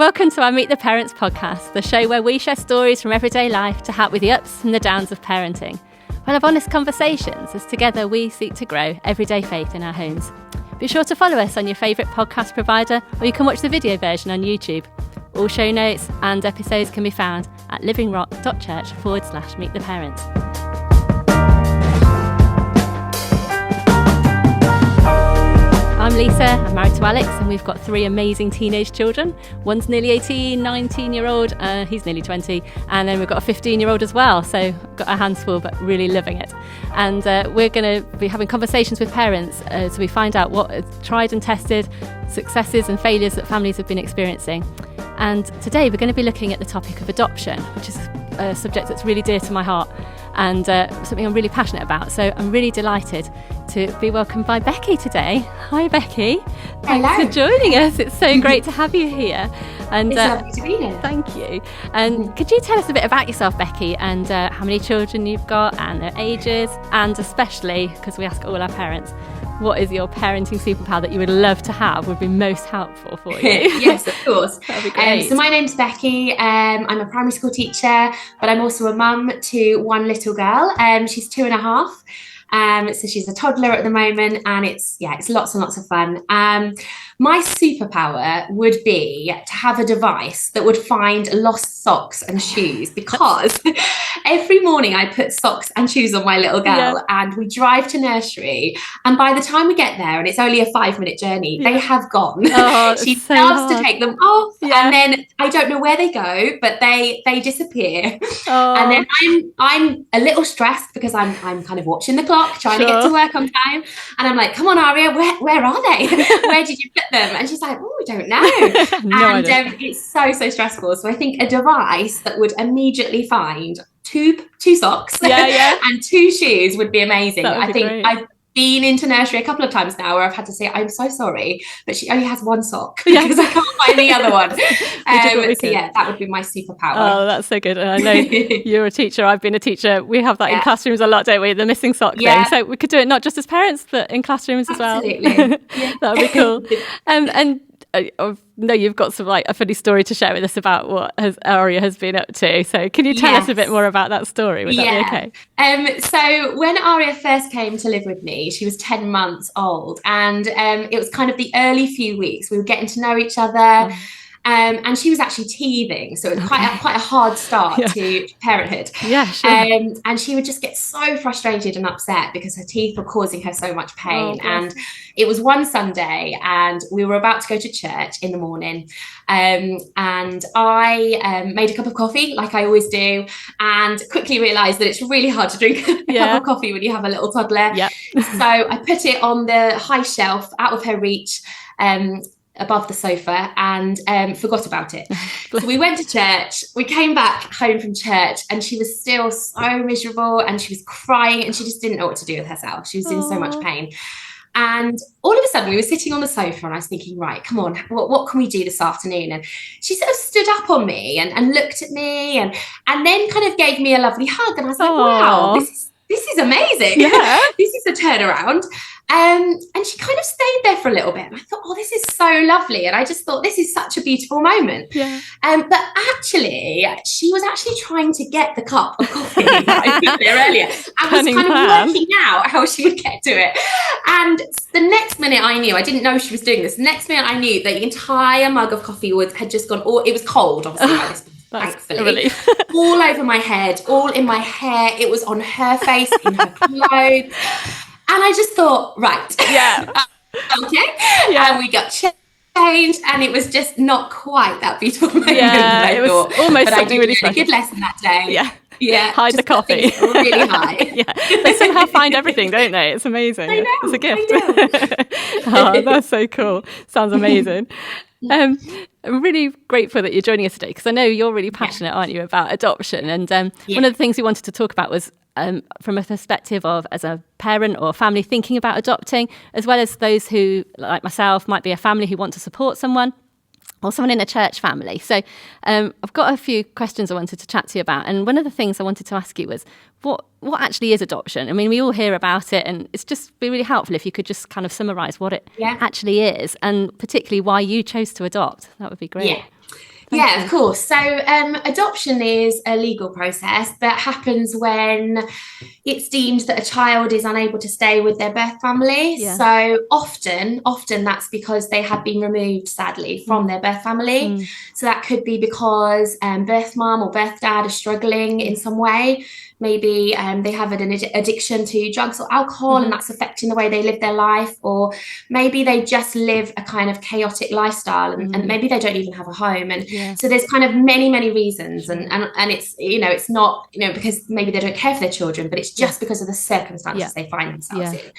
Welcome to our Meet the Parents podcast, the show where we share stories from everyday life to help with the ups and the downs of parenting. We'll have honest conversations as together we seek to grow everyday faith in our homes. Be sure to follow us on your favourite podcast provider, or you can watch the video version on YouTube. All show notes and episodes can be found at livingrock.church/Meet the Parents. I'm Lisa, I'm married to Alex, and we've got 3 amazing teenage children. One's nearly 18, 19-year-old, he's nearly 20, and then we've got a 15-year-old as well, so we've got our hands full, but really loving it. And we're going to be having conversations with parents so we find out what tried and tested successes and failures that families have been experiencing. And today we're going to be looking at the topic of adoption, which is a subject that's really dear to my heart and something I'm really passionate about. So I'm really delighted to be welcomed by Becky today. Hi Becky. Hello. Thanks for joining us. It's so great to have you here. And it's lovely to be here. Thank you. And could you tell us a bit about yourself, Becky, and how many children you've got and their ages, and especially, because we ask all our parents, what is your parenting superpower that you would love to have, would be most helpful for you? Yes, of course. That'd be great. So my name's Becky. I'm a primary school teacher, but I'm also a mum to one little girl. She's 2.5. So she's a toddler at the moment, and it's lots and lots of fun. My superpower would be to have a device that would find lost socks and shoes, because every morning I put socks and shoes on my little girl, and we drive to nursery, and by the time we get there, and it's only a 5-minute journey, they have gone. She so loves hard to take them off, and then I don't know where they go, but they disappear. And then I'm a little stressed because I'm kind of watching the clock, trying to get to work on time, and I'm like, come on Aria, where are they? Where did you put them? And she's like, oh, I don't know. It's so stressful. So I think a device that would immediately find two socks and 2 shoes would be amazing. I think great. I've been into nursery a couple of times now where I've had to say, I'm so sorry, but she only has 1 sock because I can't find the other one. That would be my superpower. Oh, that's so good. And I know you're a teacher, I've been a teacher. We have that in classrooms a lot, don't we? The missing sock thing. So we could do it not just as parents, but in classrooms as well. Absolutely. That would be cool. And no, you've got some a funny story to share with us about what Aria has been up to. So can you tell us a bit more about that story? Would that be okay? So when Aria first came to live with me, she was 10 months old, and it was kind of the early few weeks. We were getting to know each other. And she was actually teething, so it was quite a hard start to parenthood. Yeah, sure. And she would just get so frustrated and upset because her teeth were causing her so much pain. And it was one Sunday, and we were about to go to church in the morning, and I made a cup of coffee like I always do, and quickly realised that it's really hard to drink a cup of coffee when you have a little toddler. So I put it on the high shelf out of her reach, above the sofa, and forgot about it. So we went to church, we came back home from church, and she was still so miserable, and she was crying, and she just didn't know what to do with herself. She was in so much pain. And all of a sudden we were sitting on the sofa, and I was thinking, right, come on, what can we do this afternoon? And she sort of stood up on me and looked at me, and then kind of gave me a lovely hug, and I was like, wow, this is amazing. This is a turnaround. And she kind of stayed there for a little bit, and I thought, oh, this is so lovely. And I just thought, this is such a beautiful moment. But actually, she was actually trying to get the cup of coffee that I put there earlier, and was kind of working out how she would get to it. And the next minute I knew, I didn't know she was doing this. The next minute I knew that the entire mug of coffee had just gone, it was cold, obviously, like this. Thankfully, all over my head, all in my hair. It was on her face, in her clothes. And I just thought, right. And we got changed, and it was just not quite that beautiful moment that I thought. Almost but I did really a good lesson that day. Hide the coffee. Really high. They somehow find everything, don't they? It's amazing. I know, it's a gift. Oh, that's so cool. Sounds amazing. I'm really grateful that you're joining us today, because I know you're really passionate, aren't you, about adoption. And one of the things we wanted to talk about was from a perspective of as a parent or family thinking about adopting, as well as those who, like myself, might be a family who want to support someone or someone in a church family. So I've got a few questions I wanted to chat to you about. And one of the things I wanted to ask you was, what actually is adoption? I mean, we all hear about it, and it's just be really helpful if you could just kind of summarise what it actually is, and particularly why you chose to adopt. That would be great. Yeah, of course. So adoption is a legal process that happens when it's deemed that a child is unable to stay with their birth family. Yeah. So often that's because they have been removed, sadly, from their birth family. So that could be because birth mum or birth dad are struggling in some way. Maybe they have an addiction to drugs or alcohol, and that's affecting the way they live their life. Or maybe they just live a kind of chaotic lifestyle, and maybe they don't even have a home. And so there's kind of many reasons. And it's, it's not, because maybe they don't care for their children, but it's just because of the circumstances they find themselves in.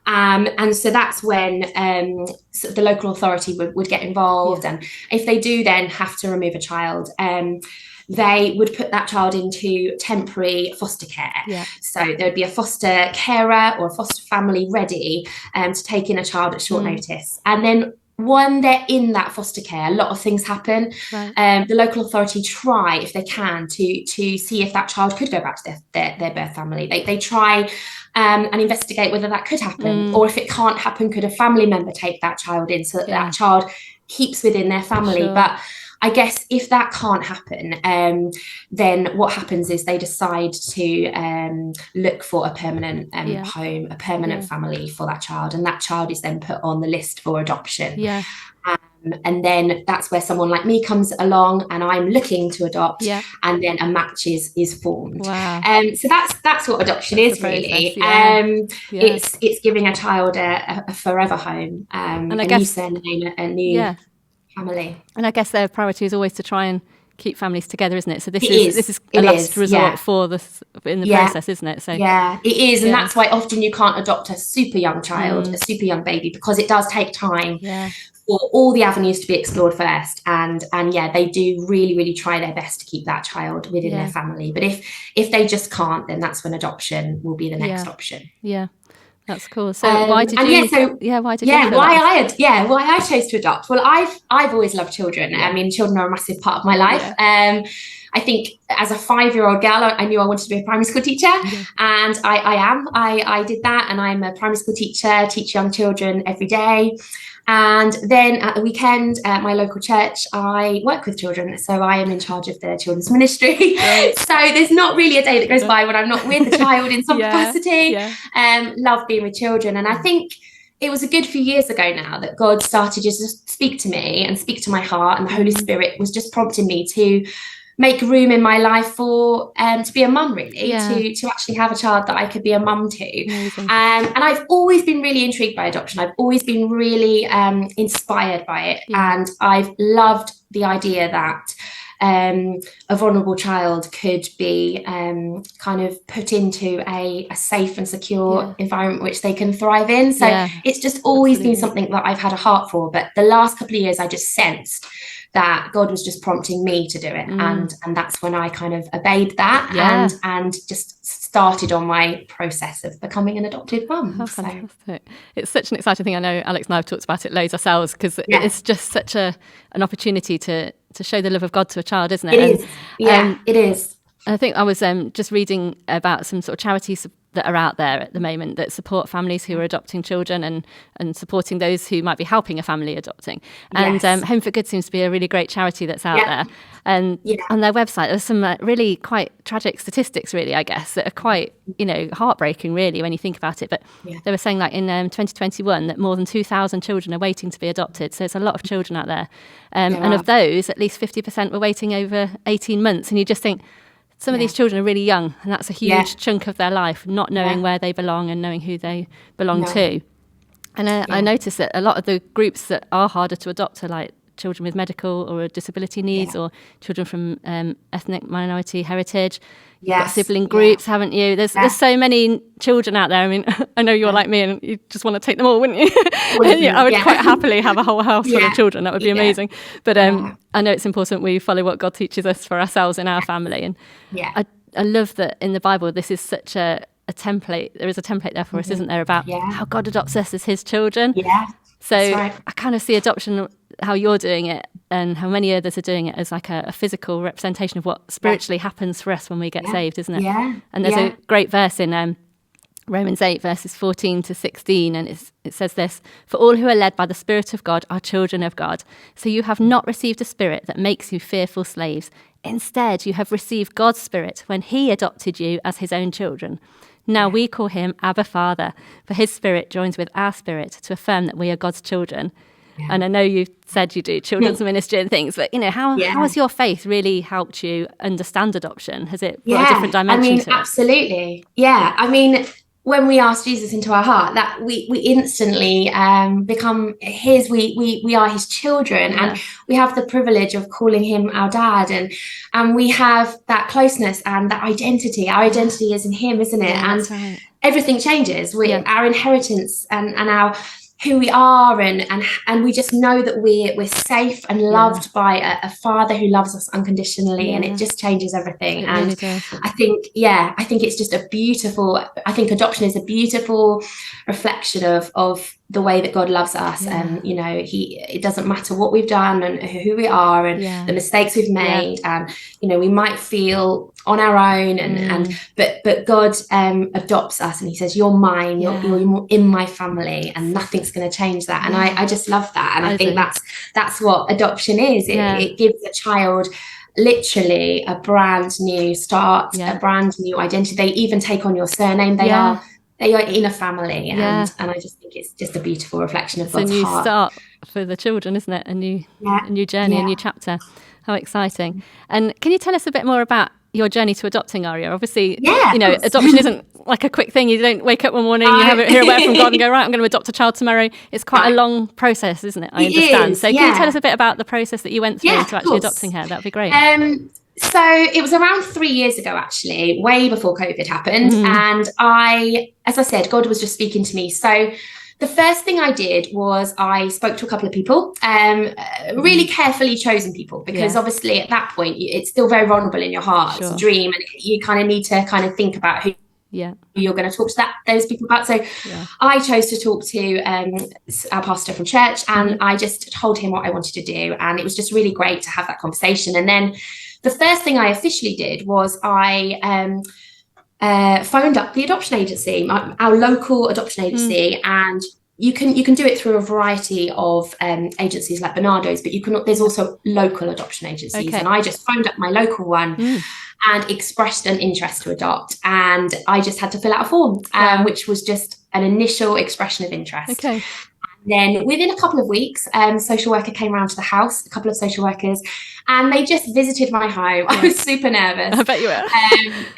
And so that's when the local authority would get involved. And if they do then have to remove a child, they would put that child into temporary foster care. So there would be a foster carer or a foster family ready to take in a child at short notice. And then when they're in that foster care, a lot of things happen. The local authority try, if they can, to see if that child could go back to their birth family. They try and investigate whether that could happen, or if it can't happen, could a family member take that child in so that that child keeps within their family. But I guess if that can't happen, then what happens is they decide to look for a permanent home, a permanent family for that child. And that child is then put on the list for adoption. And then that's where someone like me comes along, and I'm looking to adopt, and then a match is formed. So that's what adoption is really. It's giving a child a forever home, and I guess, new surname, a new family. And I guess their priority is always to try and keep families together, isn't it? So this is a last resort for this in the process, isn't it? So it is, and that's why often you can't adopt a super young child, a super young baby, because it does take time for all the avenues to be explored first. And they do really try their best to keep that child within their family. But if they just can't, then that's when adoption will be the next option. That's cool. So why did you? Why I chose to adopt. Well, I've always loved children. I mean, children are a massive part of my life. I think as a 5-year-old girl, I knew I wanted to be a primary school teacher, and I am. I did that, and I'm a primary school teacher, teach young children every day. And then at the weekend at my local church, I work with children. So I am in charge of the children's ministry. So there's not really a day that goes by when I'm not with a child in some capacity. Love being with children. And I think it was a good few years ago now that God started just to speak to me and speak to my heart. And the Holy Spirit was just prompting me to make room in my life for to be a mum, really, to actually have a child that I could be a mum to. And I've always been really intrigued by adoption. I've always been really inspired by it. And I've loved the idea that a vulnerable child could be kind of put into a safe and secure environment which they can thrive in. So it's just always been something that I've had a heart for. But the last couple of years, I just sensed that God was just prompting me to do it. And that's when I kind of obeyed that and just started on my process of becoming an adopted mum. Fantastic. It's such an exciting thing. I know Alex and I have talked about it loads ourselves, because it's just such an opportunity to show the love of God to a child, isn't it? It is. It is. I think I was just reading about some sort of charities that are out there at the moment that support families who are adopting children and supporting those who might be helping a family adopting. And Home for Good seems to be a really great charity that's out there. And on their website, there's some really quite tragic statistics, really, I guess, that are quite, heartbreaking, really, when you think about it. But they were saying, like, in 2021, that more than 2,000 children are waiting to be adopted. So it's a lot of children out there. And of those, at least 50% were waiting over 18 months. And you just think, some of these children are really young, and that's a huge chunk of their life, not knowing where they belong and knowing who they belong to. And I noticed that a lot of the groups that are harder to adopt are like children with medical or disability needs, or children from ethnic minority heritage. You've got sibling groups, haven't you? There's so many children out there. I mean, I know you're like me and you just want to take them all, wouldn't you? I would quite happily have a whole house full of children. That would be amazing. But I know it's important we follow what God teaches us for ourselves in our family. And I love that in the Bible, this is such a template. There is a template there for us, isn't there, about how God adopts us as his children. So I kind of see adoption, how you're doing it and how many others are doing it, as like a physical representation of what spiritually happens for us when we get saved, isn't it? And there's a great verse in Romans 8 verses 14 to 16, and it says this: "For all who are led by the Spirit of God are children of God. So you have not received a spirit that makes you fearful slaves. Instead, you have received God's Spirit when he adopted you as his own children. Now we call him Abba Father, for his Spirit joins with our spirit to affirm that we are God's children." Yeah. And I know you said you do children's ministry and things, but how has your faith really helped you understand adoption? Has it brought a different dimension to it? Absolutely. Yeah. I mean, when we ask Jesus into our heart, that we instantly become his. We are his children, and we have the privilege of calling him our dad, and we have that closeness and that identity. Our identity is in him, isn't it? And everything changes. Our inheritance and our who we are, and we just know that we're safe and loved by a father who loves us unconditionally, and it just changes everything. And really does. I think it's just a beautiful, I think adoption is a beautiful reflection of the way that God loves us. And it doesn't matter what we've done and who we are and the mistakes we've made, and we might feel on our own, but God adopts us, and he says, "You're mine, you're in my family, and nothing's going to change that." And I just love that, and I think that's what adoption is. It gives a child literally a brand new start, a brand new identity. They even take on your surname. They are in a family, and I just think it's just a beautiful reflection of God's heart. It's a new start for the children, isn't it? A new journey, a new chapter. How exciting! And can you tell us a bit more about your journey to adopting, Aria? Obviously, adoption isn't like a quick thing. You don't wake up one morning, you hear a word from God and go, right, I'm going to adopt a child tomorrow. It's quite a long process, isn't it? I understand. So can you tell us a bit about the process that you went through to actually adopting her? That would be great. So it was around 3 years ago, actually, way before COVID happened. And as I said, God was just speaking to me. So the first thing I did was I spoke to a couple of people, really carefully chosen people, because obviously at that point it's still very vulnerable in your heart. It's a dream, and you kind of need to kind of think about who you're going to talk to those people about. So I chose to talk to our pastor from church, and I just told him what I wanted to do, and it was just really great to have that conversation. And then the first thing I officially did was I phoned up the adoption agency, our local adoption agency, and you can do it through a variety of agencies like Bernardo's, but there's also local adoption agencies. And I just phoned up my local one and expressed an interest to adopt, and I just had to fill out a form, which was just an initial expression of interest. Then within a couple of weeks, social worker came around to the house, a couple of social workers, and they just visited my home. I was super nervous. I bet you were.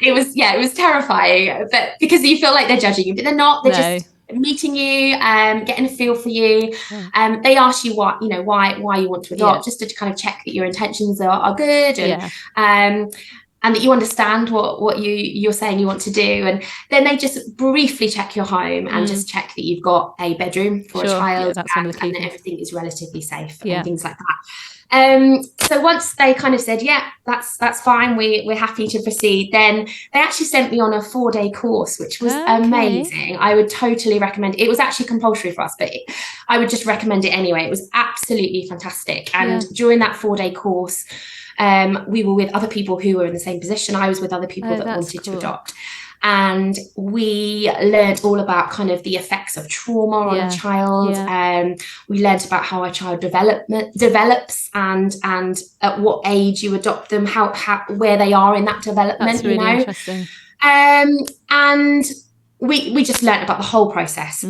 It was terrifying, but because you feel like they're judging you, but they're not. They're just meeting you, getting a feel for you. They ask you why you want to adopt, just to kind of check that your intentions are good, and that you understand what you're saying you want to do. And then they just briefly check your home and just check that you've got a bedroom for a child, and that everything is relatively safe and things like that. So once they kind of said, that's fine, we're happy to proceed, then they actually sent me on a 4-day course, which was amazing. I would totally recommend it. It was actually compulsory for us, but I would just recommend it anyway. It was absolutely fantastic. And during that 4-day course, we were with other people who were in the same position. I was with other people that wanted to adopt. And we learned all about kind of the effects of trauma on a child. We learned about how a child develops and at what age you adopt them, how where they are in that development. That's really interesting. And we just learned about the whole process.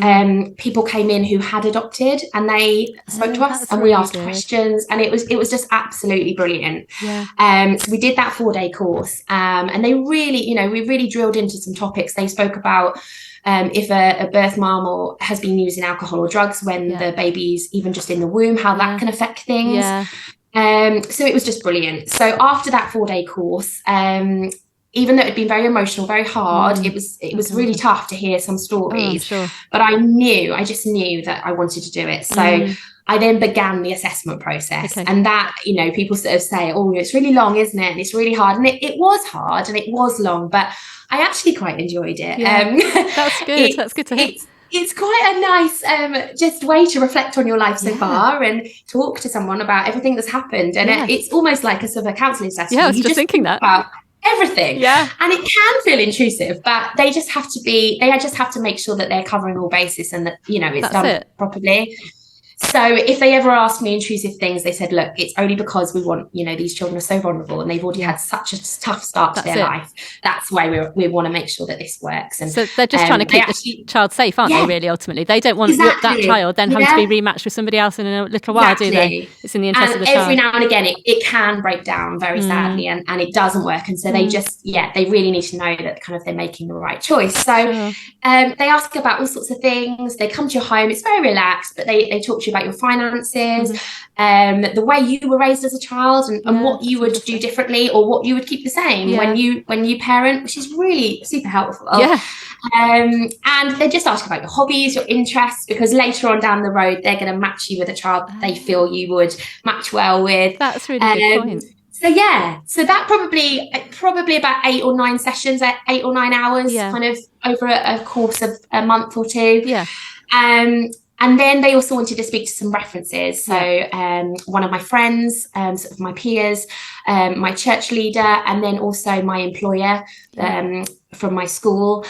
People came in who had adopted, and they spoke to us, and we asked questions, and it was just absolutely brilliant. So we did that 4-day course, and they really, we really drilled into some topics. They spoke about if a birth mom has been using alcohol or drugs when the baby's even just in the womb, how that can affect things. So it was just brilliant. So after that 4-day course, even though it had been very emotional, very hard, it was really tough to hear some stories. But I just knew that I wanted to do it. So I then began the assessment process. And that, people sort of say, oh, it's really long, isn't it? And it's really hard. And it was hard and it was long, but I actually quite enjoyed it. That's good. That's good to hear. It's quite a nice just way to reflect on your life so far and talk to someone about everything that's happened. And it's almost like a sort of a counselling session. Yeah, I was just thinking that. everything. Yeah. And it can feel intrusive, but they just have to make sure that they're covering all bases and that, you know, it's done properly. So if they ever ask me intrusive things, they said, look, it's only because we want, you know, these children are so vulnerable and they've already had such a tough start to their life. That's why we want to make sure that this works. And so they're just trying to keep the child safe, aren't they, really, ultimately? They don't want that child then having to be rematched with somebody else in a little while, do they? It's in the interest of the child. Every now and again, it can break down very sadly and it doesn't work. And so they just, they really need to know that kind of they're making the right choice. So they ask about all sorts of things. They come to your home. It's very relaxed, but they talk to you about your finances, the way you were raised as a child and what you would do differently or what you would keep the same when you parent, which is really super helpful. And they just ask about your hobbies, your interests, because later on down the road they're going to match you with a child that they feel you would match well with. That's really good point. So that probably about 8 or 9 sessions, 8 or 9 hours, kind of over a course of a month or two. And then they also wanted to speak to some references. So one of my friends, sort of my peers, my church leader, and then also my employer from my school.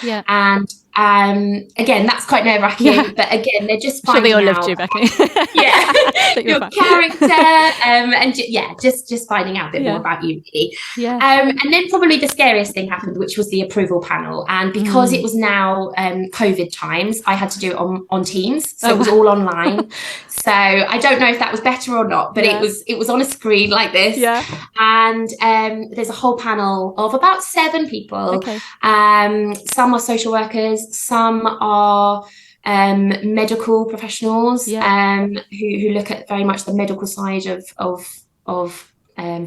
And again, that's quite nerve-wracking. But again, they're just finding out. They all loved you, Becky. Your character, and just finding out a bit more about you, really. And then probably the scariest thing happened, which was the approval panel. And because it was now COVID times, I had to do it on Teams, so it was all online. So I don't know if that was better or not, but it was on a screen like this. And there's a whole panel of about 7 people. Some are social workers, some are medical professionals who look at very much the medical side of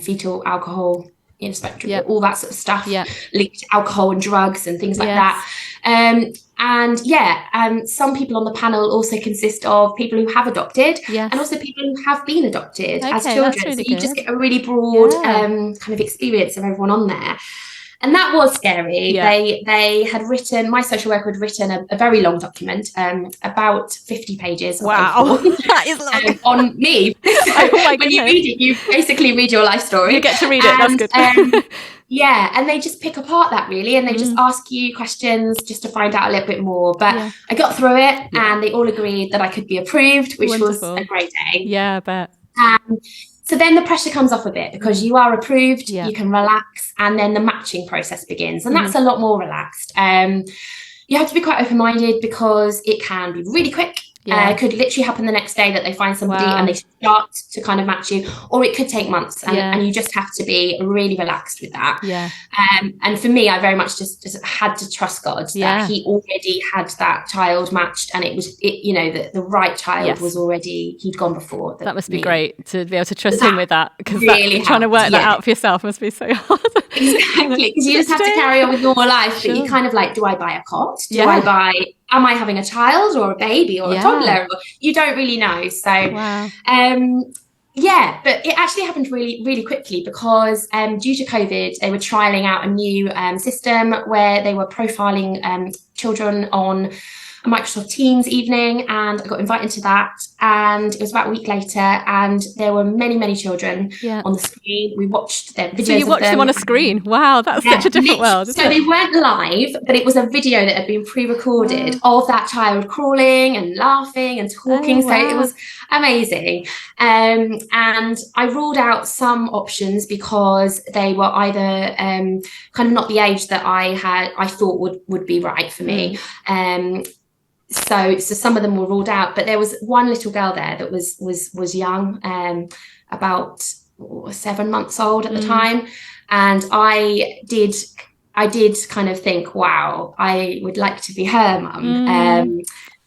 fetal alcohol in spectrum, all that sort of stuff, linked to alcohol and drugs and things like that. And some people on the panel also consist of people who have adopted and also people who have been adopted as children. Really so you just get a really broad kind of experience of everyone on there. And that was scary. They had written, my social worker had written a very long document, about 50 pages. Wow, that is long. On me. When you read it, you basically read your life story. You get to read it, that's good. And they just pick apart that really, and they just ask you questions just to find out a little bit more. But I got through it and they all agreed that I could be approved, which was a great day. Yeah, I bet. So then the pressure comes off a bit because you are approved, you can relax, and then the matching process begins. And that's a lot more relaxed. You have to be quite open-minded because it can be really quick. It could literally happen the next day that they find somebody and they start to kind of match you, or it could take months and you just have to be really relaxed with that. And for me, I very much just had to trust God that he already had that child matched, and you know, the right child was already, he'd gone before. That must be great to be able to trust him with that, because really trying to work that out for yourself must be so hard. Exactly, because you just have to carry on with normal life, but you kind of like, do I buy a cot? Am I having a child or a baby or a toddler? You don't really know. So, but it actually happened really, really quickly because due to COVID, they were trialing out a new system where they were profiling children on a Microsoft Teams evening, and I got invited to that, and it was about a week later, and there were many, many children on the screen. We watched their videos. So you watched them on a screen? Wow, that's such a different world. So they weren't live, but it was a video that had been pre-recorded of that child crawling and laughing and talking. So it was amazing. And I ruled out some options because they were either kind of not the age that I thought would be right for me. So some of them were ruled out, but there was one little girl there that was young, about 7 months old at the time, and I did kind of think, wow, I would like to be her mum.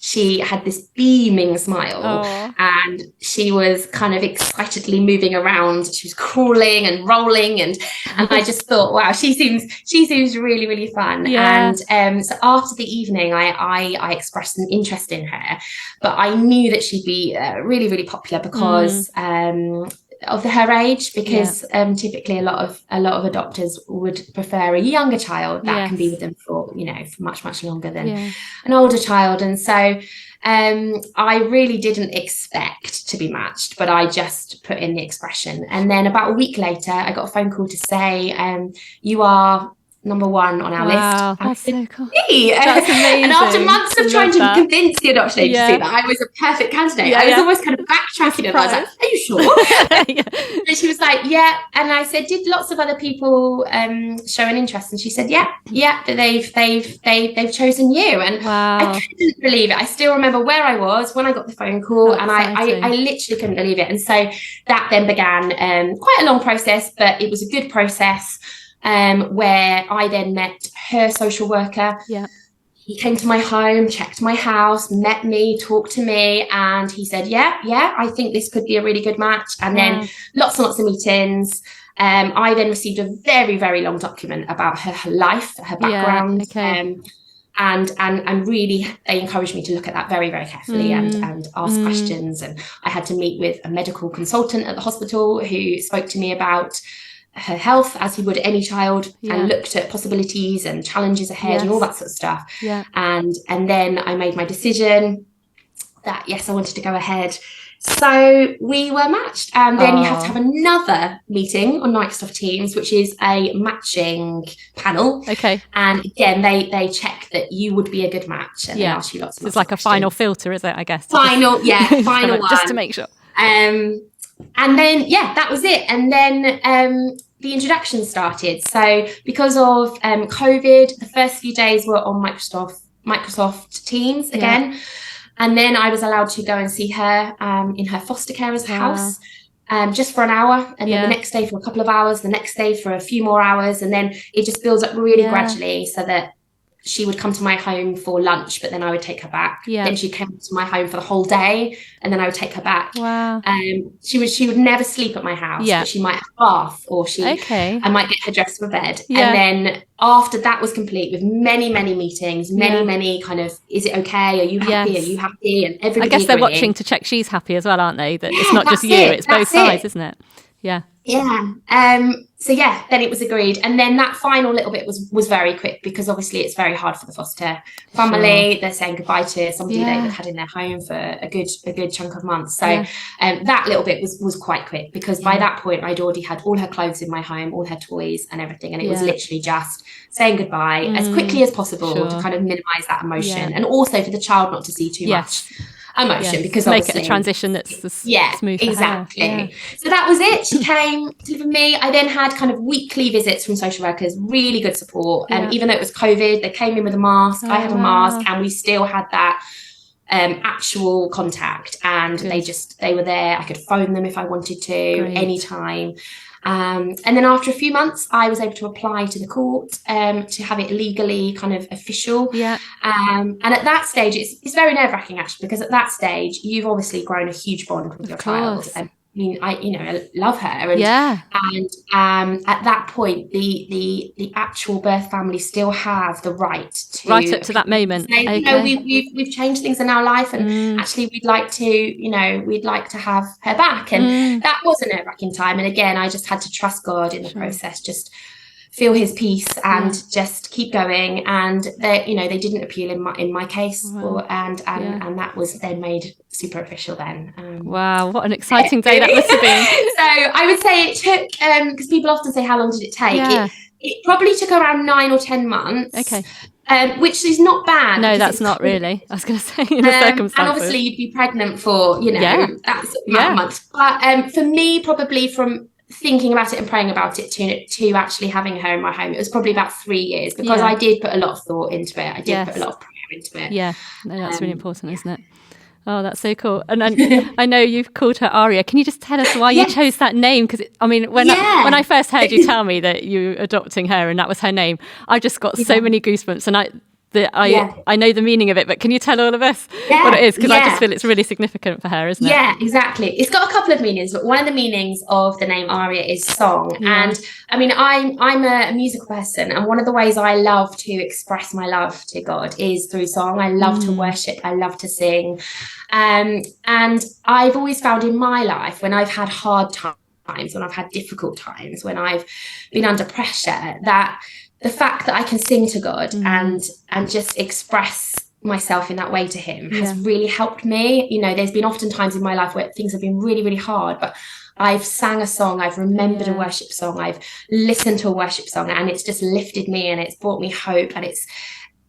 She had this beaming smile and she was kind of excitedly moving around. She was crawling and rolling and I just thought, wow, she seems really, really fun. And so after the evening, I expressed an interest in her, but I knew that she'd be really, really popular because of her age, because typically a lot of adopters would prefer a younger child that can be with them for much, much longer than an older child. And so I really didn't expect to be matched, but I just put in the expression. And then about a week later, I got a phone call to say, you are number one on our list. Wow, that's so cool. That's amazing. And after months of trying to convince the adoption agency that I was a perfect candidate, I was almost kind of backtracking, and I was like, are you sure? And she was like, yeah. And I said, did lots of other people show an interest? And she said, yeah, they've chosen you. And I couldn't believe it. I still remember where I was when I got the phone call, and I literally couldn't believe it. And so that then began quite a long process, but it was a good process. Where I then met her social worker. Yeah. He came to my home, checked my house, met me, talked to me, and he said, yeah, I think this could be a really good match. And then lots and lots of meetings. I then received a very, very long document about her life, her background. And really they encouraged me to look at that very, very carefully and ask questions. And I had to meet with a medical consultant at the hospital who spoke to me about her health, as he would any child, and looked at possibilities and challenges ahead and all that sort of stuff. And then I made my decision that yes, I wanted to go ahead. So we were matched, and then you have to have another meeting on Microsoft Teams, which is a matching panel. And again, they check that you would be a good match, and they ask you lots of it's like a final filter, is it? I guess final one, just to make sure. And then, that was it. And then the introduction started. So because of COVID, the first few days were on Microsoft Teams again. And then I was allowed to go and see her in her foster carer's house just for an hour. And then the next day for a couple of hours, the next day for a few more hours. And then it just builds up really gradually, so that she would come to my home for lunch, but then I would take her back. Then she came to my home for the whole day, and then I would take her back. She would never sleep at my house, but she might have a bath, or I might get her dressed for bed. And then after that was complete, with many, many meetings, many kind of, is it okay? Are you happy? Are you happy? And everybody I guess they're watching to check she's happy as well, aren't they? That it's not just you, it's both sides, isn't it? So then it was agreed, and then that final little bit was very quick, because obviously it's very hard for the foster family. They're saying goodbye to somebody they've had in their home for a good chunk of months. So that little bit was quite quick, because by that point I'd already had all her clothes in my home, all her toys and everything, and it was literally just saying goodbye as quickly as possible to kind of minimize that emotion, and also for the child not to see too much emotion, because make it a transition that's smooth for her. So that was it. She came to live with me. I then had kind of weekly visits from social workers, really good support, and even though it was COVID, they came in with a mask. I had a mask, and we still had that actual contact, and they were there. I could phone them if I wanted to anytime. And then after a few months, I was able to apply to the court to have it legally kind of official. And at that stage, it's very nerve-wracking, actually, because at that stage, you've obviously grown a huge bond with your child. I mean, I love her, and at that point, the actual birth family still have the right to up to that moment. Say, we've changed things in our life, and actually we'd like to have her back, and that was a nerve-wracking time. And again, I just had to trust God in the process, just feel his peace and just keep going. And they didn't appeal in my case, and that was then made super official then. Wow, what an exciting day that must have been. So I would say it took, because people often say, how long did it take? It probably took around 9 or 10ن months. Which is not bad. No, that's not really. I was going to say, in the circumstances. And obviously you'd be pregnant for, that amount of months. But for me, probably from thinking about it and praying about it to actually having her in my home, it was probably about 3 years, because I did put a lot of thought into it. I did put a lot of prayer into it. No, that's really important, isn't it? Oh, that's so cool. And I know you've called her Aria. Can you just tell us why you chose that name? Because when I first heard you tell me that you were adopting her and that was her name, I just got so many goosebumps, and I know the meaning of it, but can you tell all of us what it is? Because I just feel it's really significant for her, isn't it? Yeah, exactly. It's got a couple of meanings, but one of the meanings of the name Aria is song. And I mean, I'm a musical person, and one of the ways I love to express my love to God is through song. I love to worship. I love to sing. And I've always found in my life, when I've had hard times, when I've had difficult times, when I've been under pressure, that the fact that I can sing to God and just express myself in that way to him has really helped me. You know, there's been often times in my life where things have been really, really hard, but I've sang a song, I've remembered a worship song, I've listened to a worship song, and it's just lifted me and it's brought me hope. And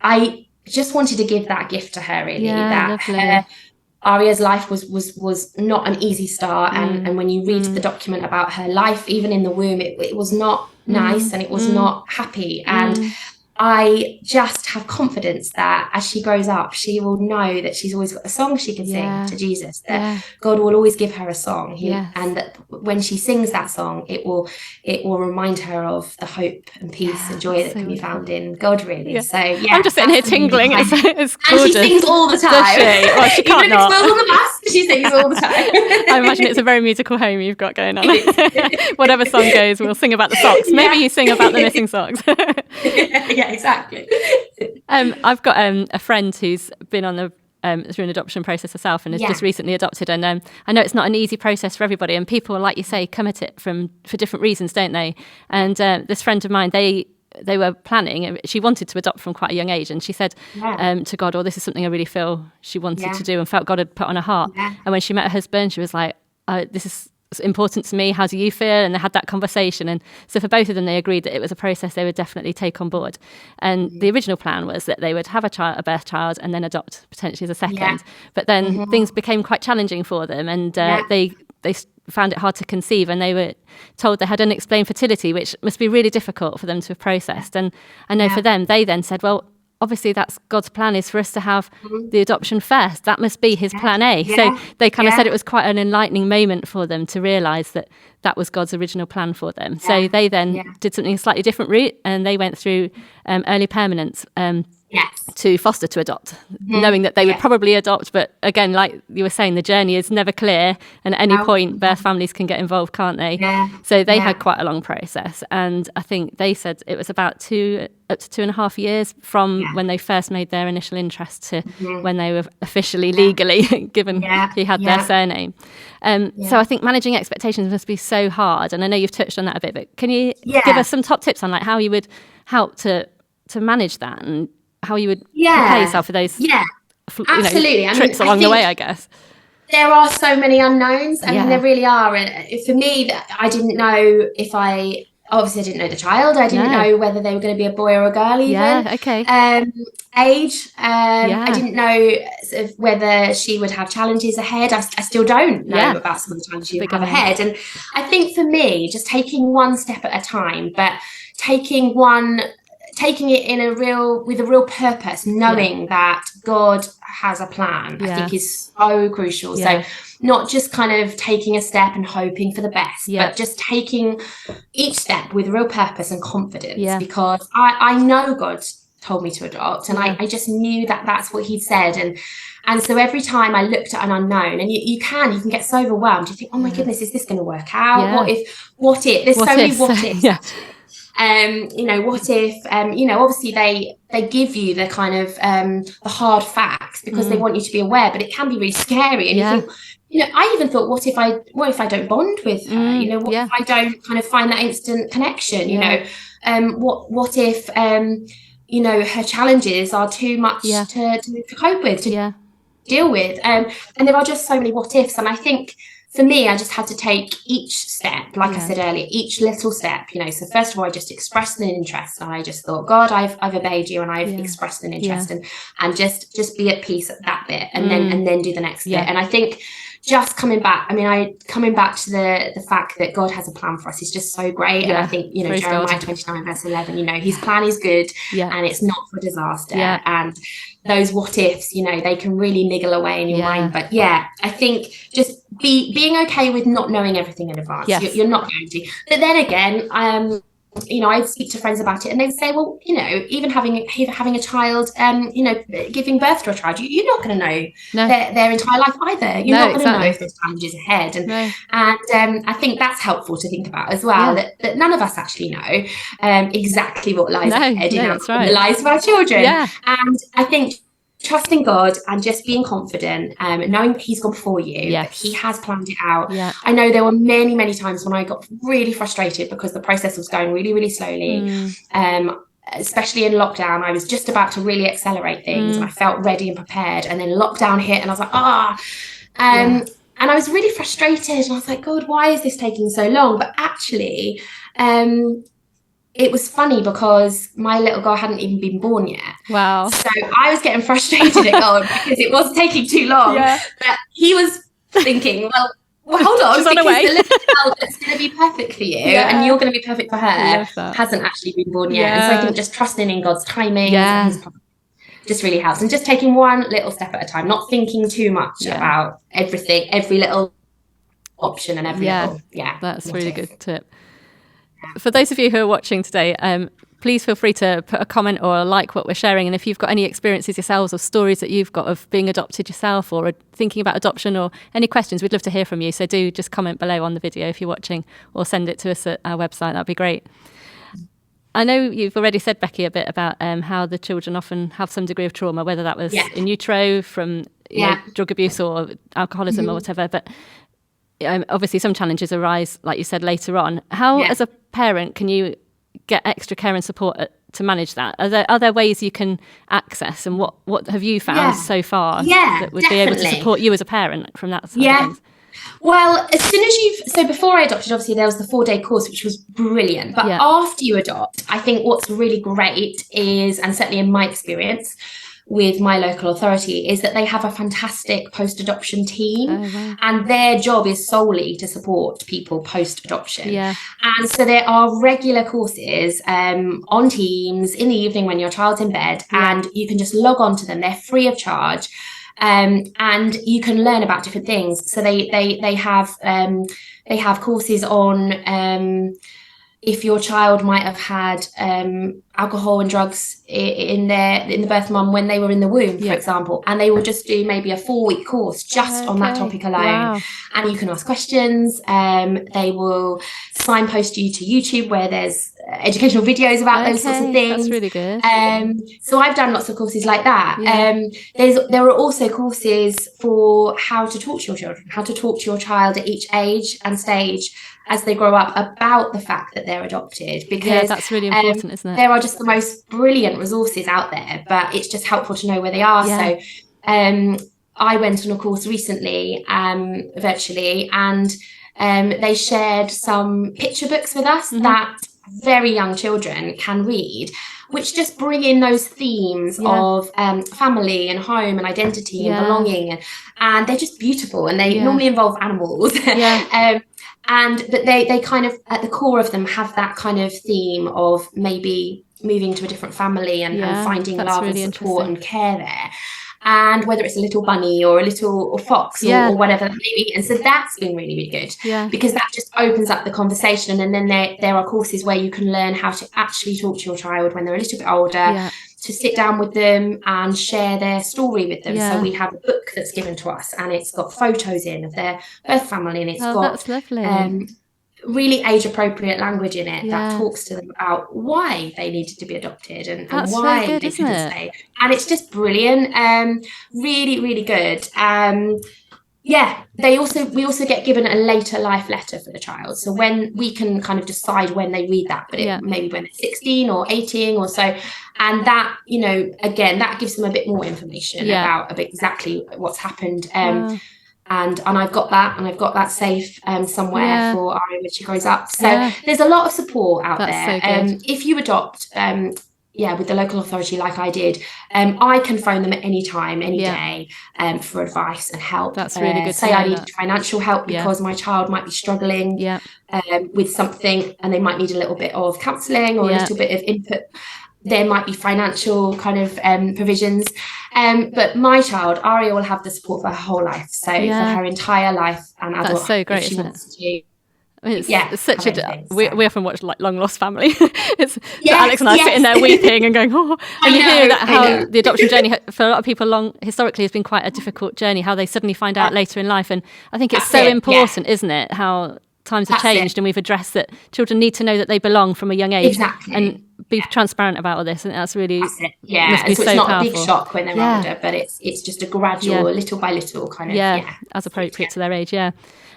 I just wanted to give that gift to her, really. Aria's life was not an easy start, and when you read the document about her life, even in the womb, it was not nice, and it was not happy. And I just have confidence that as she grows up, she will know that she's always got a song she can sing to Jesus, that God will always give her a song. And that when she sings that song, it will remind her of the hope and peace and joy that can be found in God, really. So I'm just sitting here tingling. It's gorgeous. And she sings all the time. Does she? Well, she can't Even if it's on the bus, she sings all the time. I imagine it's a very musical home you've got going on. Whatever song goes, we'll sing about the socks. Maybe you sing about the missing socks. Yeah, exactly. I've got a friend who's been on the through an adoption process herself and has just recently adopted, and I know it's not an easy process for everybody, and people, like you say, come at it for different reasons, don't they? And this friend of mine, they were planning, she wanted to adopt from quite a young age, and she said to God, this is something I really feel she wanted to do and felt God had put on her heart. And when she met her husband, she was like, this is important to me, how do you feel? And they had that conversation, and so for both of them, they agreed that it was a process they would definitely take on board. And the original plan was that they would have a birth child and then adopt potentially as a second, but then things became quite challenging for them, and they found it hard to conceive, and they were told they had unexplained fertility, which must be really difficult for them to have processed. And I know for them, they then said, well, obviously that's God's plan, is for us to have the adoption first. That must be his plan A. So they kind of said it was quite an enlightening moment for them to realise that that was God's original plan for them. So they then did something slightly different route, and they went through early permanence to foster to adopt, knowing that they would probably adopt. But again, like you were saying, the journey is never clear, and at any point birth families can get involved, can't they? So they had quite a long process, and I think they said it was about up to 2.5 years from when they first made their initial interest to when they were officially legally given he had their surname. So I think managing expectations must be so hard, and I know you've touched on that a bit, but can you give us some top tips on like how you would help to manage that, and how you would prepare yourself for those absolutely. trips along the way, I guess? There are so many unknowns. I mean, there really are. And for me, I didn't know obviously I didn't know the child. I didn't know whether they were going to be a boy or a girl even. Age. I didn't know sort of whether she would have challenges ahead. I still don't know about some of the challenges she would have ahead. And I think for me, just taking one step at a time, but taking it with a real purpose, knowing that God has a plan, I think is so crucial. So not just kind of taking a step and hoping for the best, but just taking each step with real purpose and confidence, because I know God told me to adopt, and I just knew that that's what he'd said. And so every time I looked at an unknown, and you can get so overwhelmed, you think, oh my goodness, is this going to work out? What if there's so many what ifs. What if, obviously they give you the kind of the hard facts because they want you to be aware, but it can be really scary. And you think, I even thought, what if I don't bond with her? What if I don't kind of find that instant connection? What if, her challenges are too much to cope with, to deal with? And there are just so many what ifs. And I think, for me, I just had to take each step, like I said earlier, each little step, So first of all, I just expressed an interest, and I just thought, God, I've obeyed you, and I've expressed an interest, and just be at peace at that bit, and then do the next bit. And I think just coming back to the fact that God has a plan for us is just so great. And I think, Jeremiah 29 verse 11, his plan is good, and it's not for disaster. And those what ifs, they can really niggle away in your mind. But I think just being okay with not knowing everything in advance. You're not going to. But then again, I'd speak to friends about it, and they'd say, well, even having a child, giving birth to a child, you're not going to know their entire life either. You're not going to know if there's challenges ahead. And I think that's helpful to think about as well, that none of us actually know exactly what lies ahead in the lives of our children. And I think trusting God and just being confident, knowing that he's gone before you, that he has planned it out. I know there were many, many times when I got really frustrated because the process was going really, really slowly. especially in lockdown, I was just about to really accelerate things and I felt ready and prepared. And then lockdown hit and I was like, and I was really frustrated. And I was like, God, why is this taking so long? But actually, it was funny because my little girl hadn't even been born yet. Wow. So I was getting frustrated at God because it was taking too long. Yeah. But he was thinking, well, hold on, she's on her way. The little girl that's going to be perfect for you and you're going to be perfect for her hasn't actually been born yet. And so I think just trusting in God's timing and his providence just really helps. And just taking one little step at a time, not thinking too much about everything, every little option and every little, that's a really good tip. For those of you who are watching today, please feel free to put a comment or like what we're sharing. And if you've got any experiences yourselves or stories that you've got of being adopted yourself or thinking about adoption or any questions, we'd love to hear from you. So do just comment below on the video if you're watching or send it to us at our website. That'd be great. I know you've already said, Becky, a bit about how the children often have some degree of trauma, whether that was in utero from drug abuse or alcoholism or whatever. But obviously some challenges arise, like you said, later on. How, as a parent, can you get extra care and support to manage that? Are there ways you can access, and what have you found so far that would be able to support you as a parent from that side of things? Well, as soon as so before I adopted, obviously there was the 4-day course, which was brilliant. But after you adopt, I think what's really great is, and certainly in my experience with my local authority, is that they have a fantastic post-adoption team. And their job is solely to support people post-adoption. And so there are regular courses on Teams in the evening when your child's in bed, and you can just log on to them. They're free of charge. And you can learn about different things. So they have courses on if your child might have had alcohol and drugs in the birth mum when they were in the womb, for example, and they will just do maybe a 4-week course just on that topic alone. And you can ask questions. They will signpost you to YouTube where there's educational videos about those sorts of things. That's really good. So I've done lots of courses like that. There are also courses for how to talk to your children, how to talk to your child at each age and stage as they grow up about the fact that they're adopted, because that's really important, isn't it? There are just the most brilliant resources out there, but it's just helpful to know where they are. So I went on a course recently virtually, and they shared some picture books with us that very young children can read, which just bring in those themes of family and home and identity and belonging, and they're just beautiful, and they normally involve animals. But they kind of, at the core of them, have that kind of theme of maybe moving to a different family and finding love really and support and care there. And whether it's a little bunny or a little fox or whatever that may be. And so that's been really, really good, because that just opens up the conversation. And then there are courses where you can learn how to actually talk to your child when they're a little bit older, to sit down with them and share their story with them. So we have a book that's given to us, and it's got photos in of their birth family, and it's got really age-appropriate language in it that talks to them about why they needed to be adopted and why they couldn't stay. And it's just brilliant. Really, really good. We also get given a later life letter for the child. So when we can kind of decide when they read that, but maybe when they're 16 or 18 or so. And that, again, that gives them a bit more information about exactly what's happened. And I've got that safe somewhere for Ari when she grows up. So there's a lot of support out there. So if you adopt, with the local authority like I did, I can phone them at any time, any day, for advice and help. That's really good. Say I need financial help because my child might be struggling with something, and they might need a little bit of counselling or a little bit of input. There might be financial kind of provisions. But my child, Aria, will have the support for her whole life. So for her entire life and adult. That's so great, isn't it? It's such we often watch like Long Lost Family. It's Alex and I sitting there weeping and going, and you hear that how the adoption journey for a lot of people historically has been quite a difficult journey, how they suddenly find out later in life. And I think it's so important, isn't it, how times have changed and we've addressed that children need to know that they belong from a young age and be transparent about all this, and that's really must be and so it's not powerful. A big shock when they're older, but it's just a gradual little by little kind of as appropriate to their age.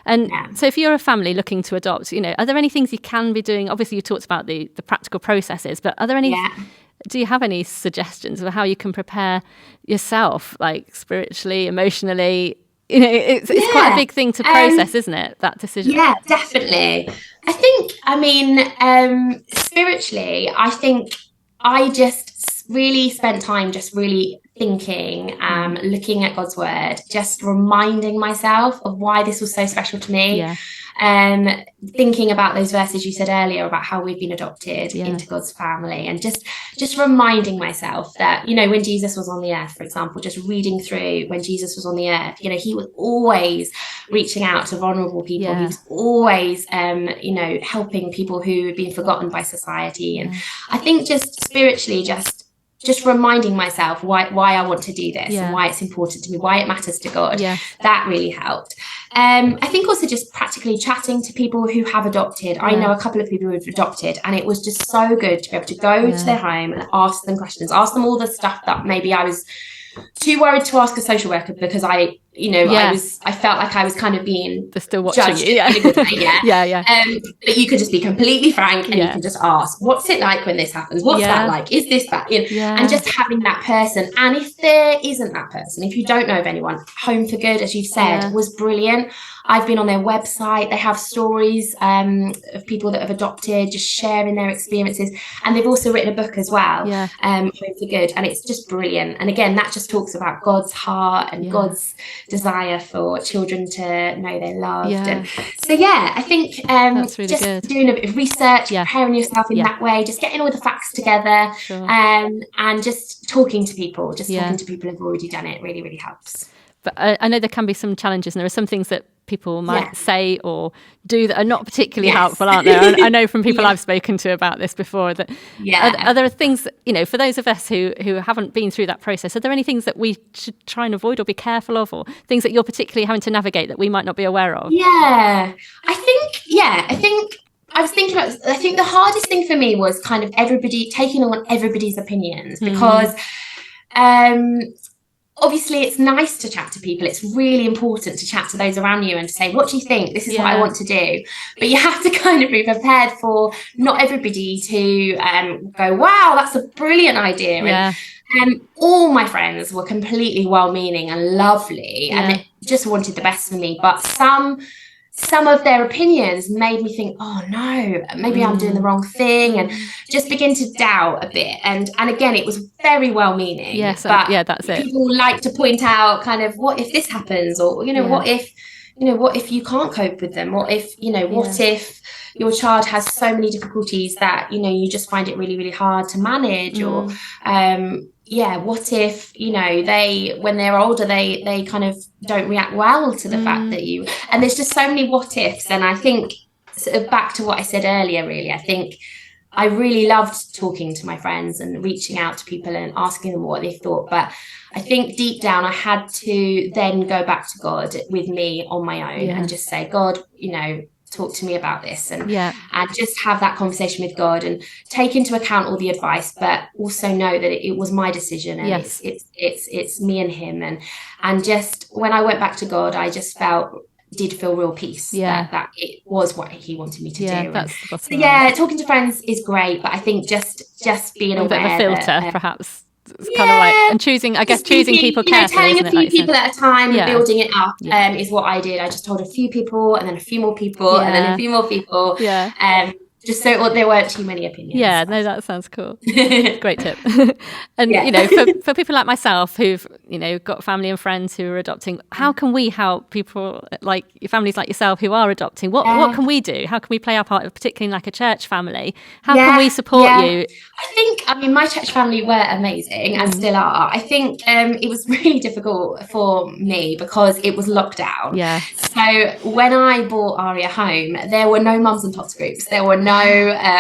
And so if you're a family looking to adopt, are there any things you can be doing? Obviously you talked about the practical processes, but are there any do you have any suggestions of how you can prepare yourself, like spiritually, emotionally? You know, it's quite a big thing to process, isn't it, that decision? Yeah, definitely. I think, spiritually, I think I just really spent time just really thinking, looking at God's word, just reminding myself of why this was so special to me. Yeah. Thinking about those verses you said earlier about how we've been adopted into God's family, and just reminding myself that, you know, when Jesus was on the earth, for example, just reading through when Jesus was on the earth, you know, he was always reaching out to vulnerable people. He was always, you know, helping people who had been forgotten by society. And I think just spiritually, just reminding myself why I want to do this and why it's important to me, why it matters to God. That really helped. I think also just practically chatting to people who have adopted. I know a couple of people who've adopted, and it was just so good to be able to go to their home and ask them questions, ask them all the stuff that maybe I was too worried to ask a social worker, because I felt like I was kind of being they're still watching judged you. in a good way. But you could just be completely frank, and you can just ask, what's it like when this happens? What's that like? Is this bad? You know, and just having that person. And if there isn't that person, if you don't know of anyone, Home for Good, as you've said, was brilliant. I've been on their website. They have stories of people that have adopted, just sharing their experiences. And they've also written a book as well, Home for Good. And it's just brilliant. And again, that just talks about God's heart and God's desire for children to know they're loved. And so, I think that's really just good. doing a bit of research, preparing yourself in that way, just getting all the facts together, and just talking to people, talking to people who've already done it really, really helps. But I know there can be some challenges, and there are some things that people might say or do that are not particularly helpful, aren't there? I know from people I've spoken to about this before that are there things that, you know, for those of us who haven't been through that process, are there any things that we should try and avoid or be careful of, or things that you're particularly having to navigate that we might not be aware of? I was thinking about, I think the hardest thing for me was kind of taking on everybody's opinions, because obviously it's nice to chat to people. It's really important to chat to those around you and to say, what do you think? This is what I want to do. But you have to kind of be prepared for not everybody to go, wow, that's a brilliant idea. And all my friends were completely well-meaning and lovely, and they just wanted the best for me. But some of their opinions made me think, oh no, maybe I'm doing the wrong thing, and just begin to doubt a bit. And again, it was very well-meaning. That's it. People like to point out kind of, what if this happens? Or, you know, what if you can't cope with them? What if, you know, what if your child has so many difficulties that, you know, you just find it really, really hard to manage? Or, what if, you know, when they're older, they kind of don't react well to the fact that and there's just so many what ifs. And I think, sort of back to what I said earlier, really, I think I really loved talking to my friends and reaching out to people and asking them what they thought. But I think deep down, I had to then go back to God with me on my own and just say, God, you know, talk to me about this, and just have that conversation with God and take into account all the advice, but also know that it was my decision, and it's me and him, and just when I went back to God, I just did feel real peace that it was what he wanted me to do. That's talking to friends is great, but I think just being aware, a bit of a filter, perhaps. It's kind of like, and choosing people carefully, telling a few people at a time and building it up is what I did. I just told a few people, and then a few more people, and then a few more people. Just so there weren't too many opinions. No, that sounds cool. Great tip. And you know, for people like myself who've, you know, got family and friends who are adopting, how can we help people like families like yourself who are adopting? What can we do? How can we play our part, particularly in like a church family? How can we support you? I mean, my church family were amazing and still are. I think it was really difficult for me because it was lockdown. So when I bought Aria home, there were no mums and tots groups. There were no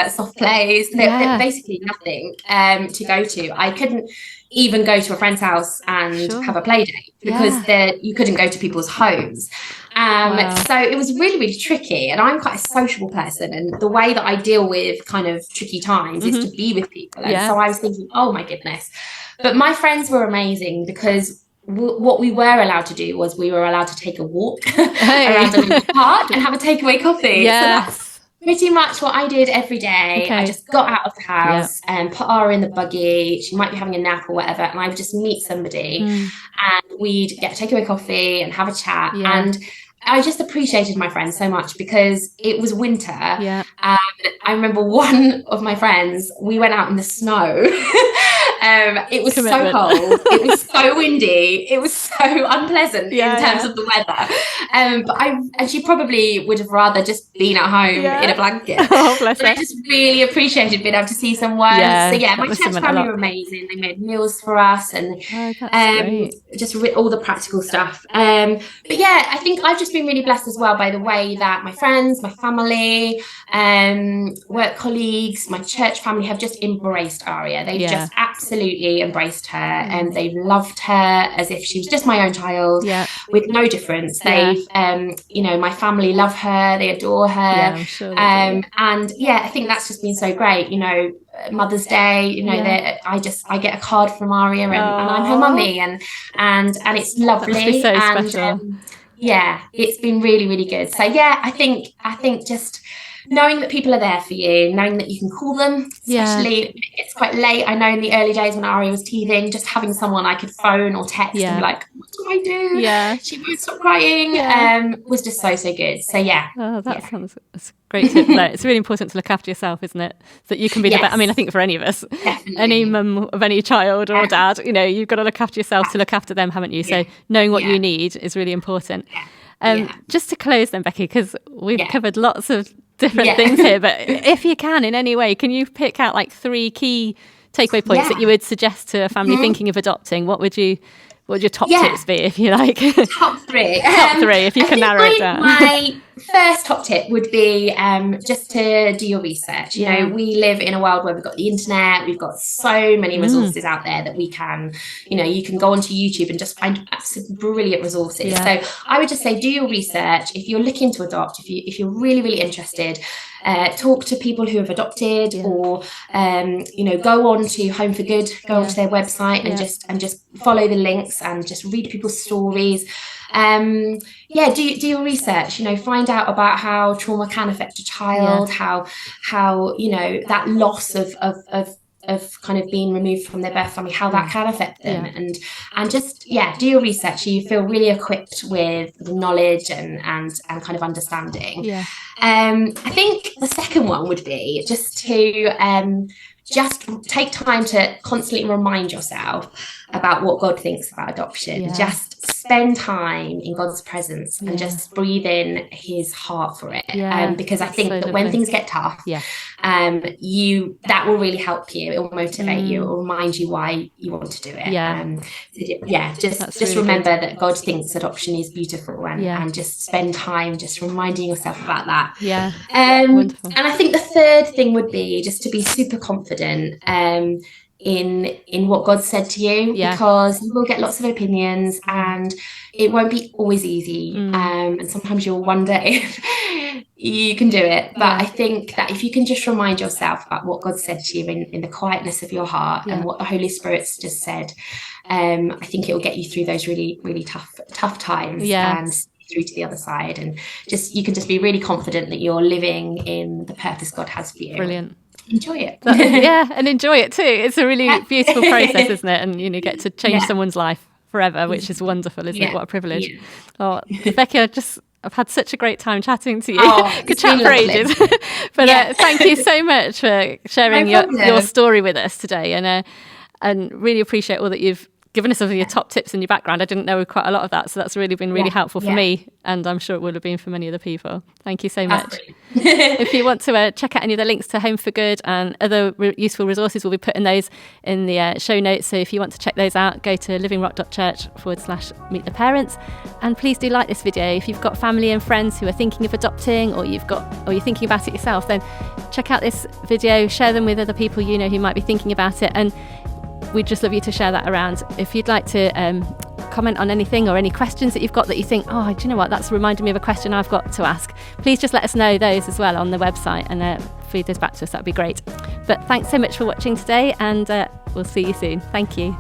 soft plays. There basically nothing to go to. I couldn't even go to a friend's house and have a play date because you couldn't go to people's homes. So it was really, really tricky. And I'm quite a sociable person. And the way that I deal with kind of tricky times is to be with people. And so I was thinking, oh my goodness. But my friends were amazing because what we were allowed to do was we were allowed to take a walk around a little park and have a takeaway coffee. So Pretty much what I did every day. Okay. I just got out of the house and put Ara in the buggy. She might be having a nap or whatever, and I would just meet somebody, and we'd get takeaway coffee and have a chat. Yeah. And I just appreciated my friends so much because it was winter. Yeah. And I remember one of my friends, we went out in the snow. It was Commitment. so cold. It was so windy. It was so unpleasant in terms of the weather. And she probably would have rather just been at home in a blanket. Oh, bless her. I just really appreciated being able to see someone. Yeah, so yeah, that my must have church meant a family lot. were amazing. They made meals for us and just all the practical stuff. But yeah, I think I've just been really blessed as well by the way that my friends, my family, work colleagues, my church family have just embraced Aria. They've just absolutely embraced her, and they've loved her as if she was just my own child, with no difference. They've you know, my family love her, they adore her. I'm sure they do. And yeah, I think that's just been so great. You know, Mother's Day, you know, I get a card from Aria, and I'm her mummy, and it's lovely. That must be so special. Yeah, it's been really, really good. So yeah, I think just knowing that people are there for you, knowing that you can call them, especially if it gets quite late. I know in the early days when Aria was teething, just having someone I could phone or text and be like, what do I do? Yeah. She won't stop crying. Was just so good. So yeah. Oh, that's a great tip. No, it's really important to look after yourself, isn't it? So that you can be the best. I mean, I think for any of us, any mum of any child or dad, you know, you've got to look after yourself to look after them, haven't you? So knowing what you need is really important. Just to close then, Becky, because we've covered lots of different things here, but if you can in any way, can you pick out like 3 key takeaway points that you would suggest to a family thinking of adopting? What would your top tips be, if you like? Top 3. Top 3, if you can narrow it down. My first top tip would be just to do your research. You know, we live in a world where we've got the internet, we've got so many resources out there that we can, you know, you can go onto YouTube and just find absolutely brilliant resources. So I would just say do your research. If you're looking to adopt, if you're really, really interested, talk to people who have adopted, or you know, go on to Home for Good, go onto their website and just follow the links and just read people's stories. Do your research, you know, find out about how trauma can affect a child, how you know, that loss of kind of being removed from their birth family, how that can affect them, and just do your research so you feel really equipped with the knowledge and kind of understanding. I think the second one would be just to just take time to constantly remind yourself about what God thinks about adoption. Just spend time in God's presence and just breathe in his heart for it. Because I think that when things get tough, that will really help you. It will motivate you. It will remind you why you want to do it. Just really remember that God thinks adoption is beautiful, and just spend time just reminding yourself about that. Wonderful. And I think the third thing would be just to be super confident in what God said to you, because you will get lots of opinions and it won't be always easy, and sometimes you'll wonder if you can do it, but I think that if you can just remind yourself about what God said to you in the quietness of your heart and what the Holy Spirit's just said, I think it will get you through those really, really tough times and through to the other side, and you can just be really confident that you're living in the purpose God has for you. Brilliant. Enjoy it. And enjoy it too. It's a really beautiful process, isn't it? And you know, get to change someone's life forever, which is wonderful, isn't it? What a privilege. Oh, Becky, I've had such a great time chatting to you. Could chat for ages. But thank you so much for sharing your story with us today, and really appreciate all that you've given us of your top tips and your background. I didn't know quite a lot of that, so that's really been really helpful for me, and I'm sure it would have been for many other people. Thank you so much. If you want to check out any of the links to Home for Good and other useful resources, we'll be putting those in the show notes. So if you want to check those out, go to livingrock.church/meet the parents. And please do like this video. If you've got family and friends who are thinking of adopting, or you're thinking about it yourself, then check out this video, share them with other people you know who might be thinking about it, and we'd just love you to share that around. If you'd like to comment on anything or any questions that you've got that you think, oh, do you know what, that's reminded me of a question I've got to ask, please just let us know those as well on the website, and feed those back to us. That'd be great. But thanks so much for watching today, and we'll see you soon. Thank you.